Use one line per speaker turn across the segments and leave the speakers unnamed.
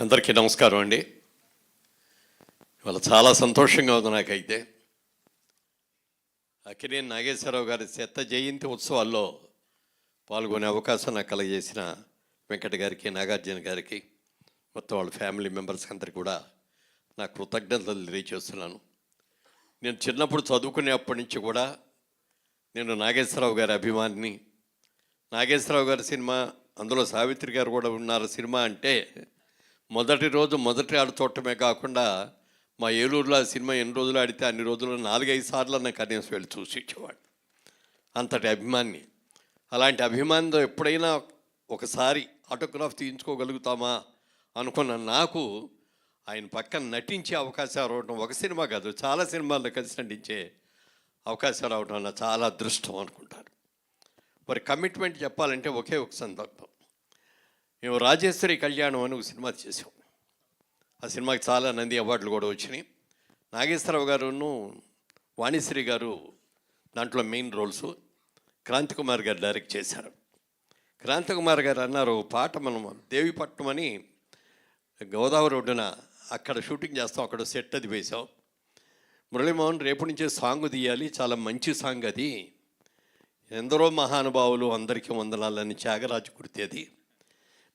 అందరికీ నమస్కారం అండి. ఇవాళ చాలా సంతోషంగా ఉంది నాకైతే. అక్కినేని నాగేశ్వరరావు గారి శత జయంతి ఉత్సవాల్లో పాల్గొనే అవకాశం నాకు కలగజేసిన వెంకట గారికి, నాగార్జున గారికి, మొత్తం వాళ్ళ ఫ్యామిలీ మెంబర్స్కి అందరికీ కూడా నా కృతజ్ఞతలు తెలియజేస్తున్నాను. నేను చిన్నప్పుడు చదువుకునేప్పటి నుంచి కూడా నేను నాగేశ్వరరావు గారి అభిమానిని. నాగేశ్వరరావు గారి సినిమా, అందులో సావిత్రి గారు కూడా ఉన్నారు సినిమా అంటే మొదటి రోజు మొదటి ఆడు చూడటమే కాకుండా మా ఏలూరులో ఆ సినిమా ఎన్ని రోజులు ఆడితే అన్ని రోజులు 4-5 సార్లు నాకు కనీసం వెళ్ళి చూసి ఇచ్చేవాడు. అంతటి అభిమాని. అలాంటి అభిమానితో ఎప్పుడైనా ఒకసారి ఆటోగ్రాఫ్ తీయించుకోగలుగుతామా అనుకున్న నాకు ఆయన పక్కన నటించే అవకాశం రావడం, ఒక సినిమా కాదు చాలా సినిమాల్లో కలిసి నటించే అవకాశం రావడం నా చాలా అదృష్టం అనుకుంటాను. మరి కమిట్మెంట్ చెప్పాలంటే ఒకే ఒక సందర్భం. మేము రాజేశ్వరి కళ్యాణం అని ఒక సినిమా చేసాం. ఆ సినిమాకి చాలా నంది అవార్డులు కూడా వచ్చినాయి. నాగేశ్వరరావు గారును వాణిశ్రీ గారు దాంట్లో మెయిన్ రోల్స్. క్రాంతి కుమార్ గారు డైరెక్ట్ చేశారు. క్రాంతి కుమార్ గారు అన్నారు, పాట మనం దేవిపట్నం అని గోదావరి ఒడ్డున అక్కడ షూటింగ్ చేస్తాం, అక్కడ సెట్ అది వేసాం. మురళీమోహన్ రేపు నుంచే సాంగ్ తీయాలి, చాలా మంచి సాంగ్ అది, ఎందరో మహానుభావులు అందరికీ వందనాలని త్యాగరాజు కుర్తి అది.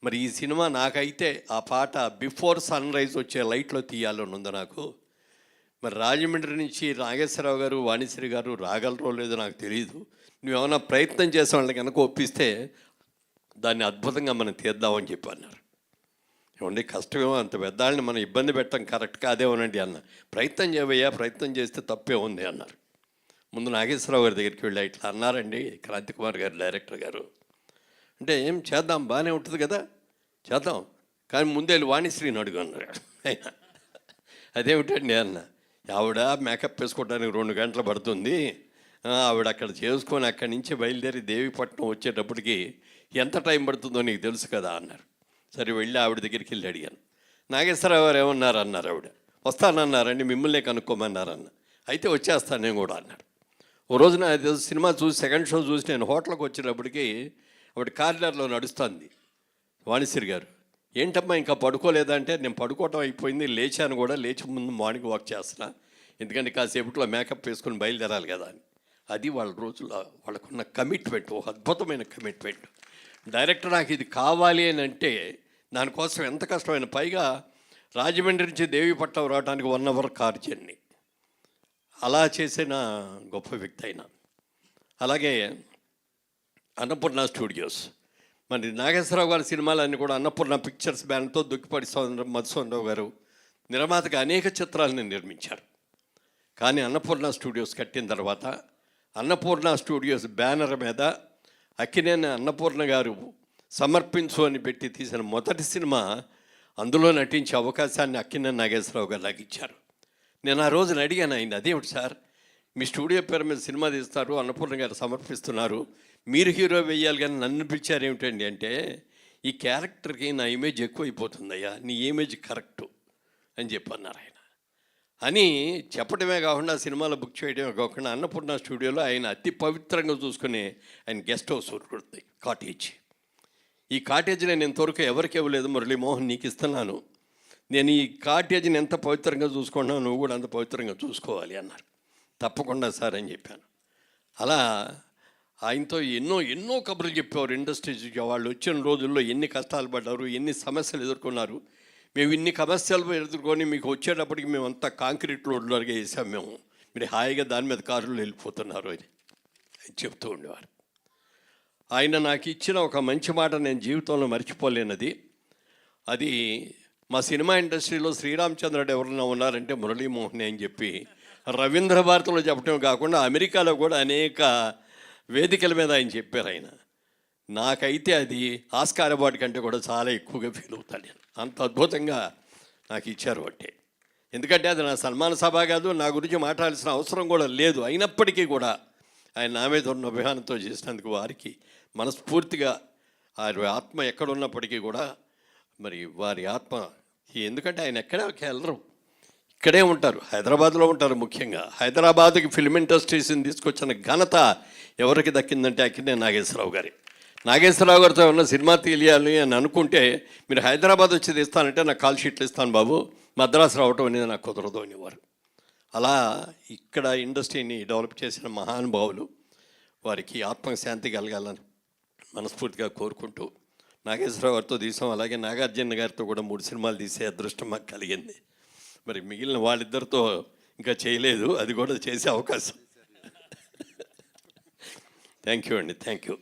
మరి ఈ సినిమా నాకైతే ఆ పాట బిఫోర్ సన్ రైజ్ వచ్చే లైట్లో తీయాలని ఉంది నాకు. మరి రాజమండ్రి నుంచి నాగేశ్వరరావు గారు, వాణిశ్రీ గారు రాగలరో లేదో నాకు తెలియదు. నువ్వేమైనా ప్రయత్నం చేసే వాళ్ళకి కనుక ఒప్పిస్తే దాన్ని అద్భుతంగా మనం తీద్దామని చెప్పి అన్నారు. ఏమండి కష్టమేమో, అంత పెద్దాళ్ళని మనం ఇబ్బంది పెట్టడం కరెక్ట్ కాదేమోనండి అన్న. ప్రయత్నం చేయవయ్యా, ప్రయత్నం చేస్తే తప్పే ఉంది అన్నారు. ముందు నాగేశ్వరరావు గారి దగ్గరికి వెళ్ళి ఇట్లా అన్నారండి క్రాంతి కుమార్ గారు డైరెక్టర్ గారు అంటే, ఏం చేద్దాం బాగానే ఉంటుంది కదా చేద్దాం, కానీ ముందే వాణిశ్రీని అడుగు అన్నారు. అదేమిటండి అన్న, ఆవిడ మేకప్ వేసుకోవడానికి 2 గంటలు పడుతుంది, ఆవిడ అక్కడ చేసుకొని అక్కడి నుంచి బయలుదేరి దేవిపట్నం వచ్చేటప్పటికి ఎంత టైం పడుతుందో నీకు తెలుసు కదా అన్నారు. సరే వెళ్ళి ఆవిడ దగ్గరికి వెళ్ళి అడిగాను. నాగేశ్వరరావు గారు ఏమన్నారు అన్నారు. ఆవిడ వస్తానన్నారండి, మిమ్మల్నే కనుక్కోమన్నారన్న. అయితే వచ్చేస్తాను నేను కూడా అన్నాడు. ఓ రోజున సినిమా చూసి సెకండ్ షో చూసి నేను హోటల్కి వచ్చేటప్పటికి ఆవిడ కారిడార్లో నడుస్తుంది. వాణిశ్రీ గారు, ఏంటమ్మా ఇంకా పడుకోలేదా అంటే, నేను పడుకోవటం అయిపోయింది, లేచాను కూడా, లేచి ముందు మార్నింగ్ వాక్ చేస్తున్నా, ఎందుకంటే కాసేపట్లో మేకప్ వేసుకొని బయలుదేరాలి కదా అని. అది వాళ్ళ రోజుల్లో వాళ్ళకున్న కమిట్మెంట్, ఒక అద్భుతమైన కమిట్మెంట్. డైరెక్టర్ నాకు ఇది కావాలి అని అంటే దానికోసం ఎంత కష్టమైన, పైగా రాజమండ్రి నుంచి దేవిపట్నం రావడానికి 1 అవర్ కార్ జర్నీ. అలా చేసిన గొప్ప వ్యక్తి అయినా. అలాగే అన్నపూర్ణ స్టూడియోస్, మరి నాగేశ్వరరావు గారి సినిమాలన్నీ కూడా అన్నపూర్ణ పిక్చర్స్ బ్యానర్తో దుక్కిపాటి మధుసూదనరావు గారు నిర్మాతగా అనేక చిత్రాలను నిర్మించారు. కానీ అన్నపూర్ణ స్టూడియోస్ కట్టిన తర్వాత అన్నపూర్ణ స్టూడియోస్ బ్యానర్ మీద అక్కినేని అన్నపూర్ణ గారు సమర్పించు అని పెట్టి తీసిన మొదటి సినిమా, అందులో నటించే అవకాశాన్ని అక్కినేని నాగేశ్వరరావు గారు నాకు ఇచ్చారు. నేను ఆ రోజున అడిగాను ఆయన, అదేమిటి సార్ మీ స్టూడియో పేరు మీద సినిమా తీస్తారు, అన్నపూర్ణ గారు సమర్పిస్తున్నారు, మీరు హీరో వేయాలి కానీ నన్ను పిలిచారు ఏమిటండి అంటే, ఈ క్యారెక్టర్కి నా ఇమేజ్ ఎక్కువైపోతుందయ్యా, నీ ఇమేజ్ కరెక్టు అని చెప్పన్నారు ఆయన. అని చెప్పడమే కాకుండా సినిమాలో బుక్ చేయడమే కాకుండా అన్నపూర్ణ స్టూడియోలో ఆయన అతి పవిత్రంగా చూసుకునే ఆయన గెస్ట్ హౌస్ ఉంటుంది, కాటేజ్. ఈ కాటేజ్ నేను ఇంతవరకు ఎవరికి ఇవ్వలేదు, మురళీమోహన్ నీకు ఇస్తున్నాను, నేను ఈ కాటేజ్ని ఎంత పవిత్రంగా చూసుకున్నావు నువ్వు కూడా అంత పవిత్రంగా చూసుకోవాలి అన్నారు. తప్పకుండా సార్ అని చెప్పాను. అలా ఆయనతో ఎన్నో కబుర్లు చెప్పేవారు. ఇండస్ట్రీస్ వాళ్ళు వచ్చిన రోజుల్లో ఎన్ని కష్టాలు పడ్డారు, ఎన్ని సమస్యలు ఎదుర్కొన్నారు, మేము ఇన్ని సమస్యలు ఎదుర్కొని మీకు వచ్చేటప్పటికి మేము అంతా కాంక్రీట్ రోడ్లగా వేసాం, మేము మీరు హాయిగా దాని మీద కారులో వెళ్ళిపోతున్నారు అని చెప్తూ ఉండేవారు. ఆయన నాకు ఇచ్చిన ఒక మంచి మాట నేను జీవితంలో మర్చిపోలేనది. అది మా సినిమా ఇండస్ట్రీలో శ్రీరామచంద్రుడు ఎవరన్నా ఉన్నారంటే మురళీమోహన్ అని చెప్పి రవీంద్ర భారతిలో చెప్పడం కాకుండా అమెరికాలో కూడా అనేక వేదికల మీద ఆయన చెప్పారు. ఆయన నాకైతే అది ఆస్కార్ అవార్డు కంటే కూడా చాలా ఎక్కువగా ఫీల్ అవుతాను నేను. అంత అద్భుతంగా నాకు ఇచ్చారు అంటే, ఎందుకంటే అది నా సన్మాన సభ కాదు, నా గురించి మాట్లాడాల్సిన అవసరం కూడా లేదు. అయినప్పటికీ కూడా ఆయన నా మీద ఉన్న అభిమానంతో చేసినందుకు వారికి మనస్ఫూర్తిగా వారి ఆత్మ ఎక్కడున్నప్పటికీ కూడా మరి వారి ఆత్మ, ఎందుకంటే ఆయన ఎక్కడికి వెళ్ళరు, ఇక్కడే ఉంటారు, హైదరాబాద్లో ఉంటారు. ముఖ్యంగా హైదరాబాద్కి ఫిల్మ్ ఇండస్ట్రీస్ని తీసుకొచ్చిన ఘనత ఎవరికి దక్కిందంటే అక్కినేని నాగేశ్వరరావు గారి. నాగేశ్వరరావు గారితో ఏమన్నా సినిమా తీయాలి అని అనుకుంటే మీరు హైదరాబాద్ వచ్చి తీస్తానంటే నాకు కాల్ షీట్లు ఇస్తాను బాబు, మద్రాసు రావటం అనేది నాకు కుదరదు అనేవారు. అలా ఇక్కడ ఇండస్ట్రీని డెవలప్ చేసిన మహానుభావులు, వారికి ఆత్మశాంతి కలగాలని మనస్ఫూర్తిగా కోరుకుంటూ నాగేశ్వరరావు గారితో తీసాం. అలాగే నాగార్జున గారితో కూడా 3 సినిమాలు తీసే అదృష్టం మాకు కలిగింది. మరి మిగిలిన వాళ్ళిద్దరితో ఇంకా చేయలేదు, అది కూడా చేసే అవకాశం. థ్యాంక్ యూ అండి, థ్యాంక్ యూ.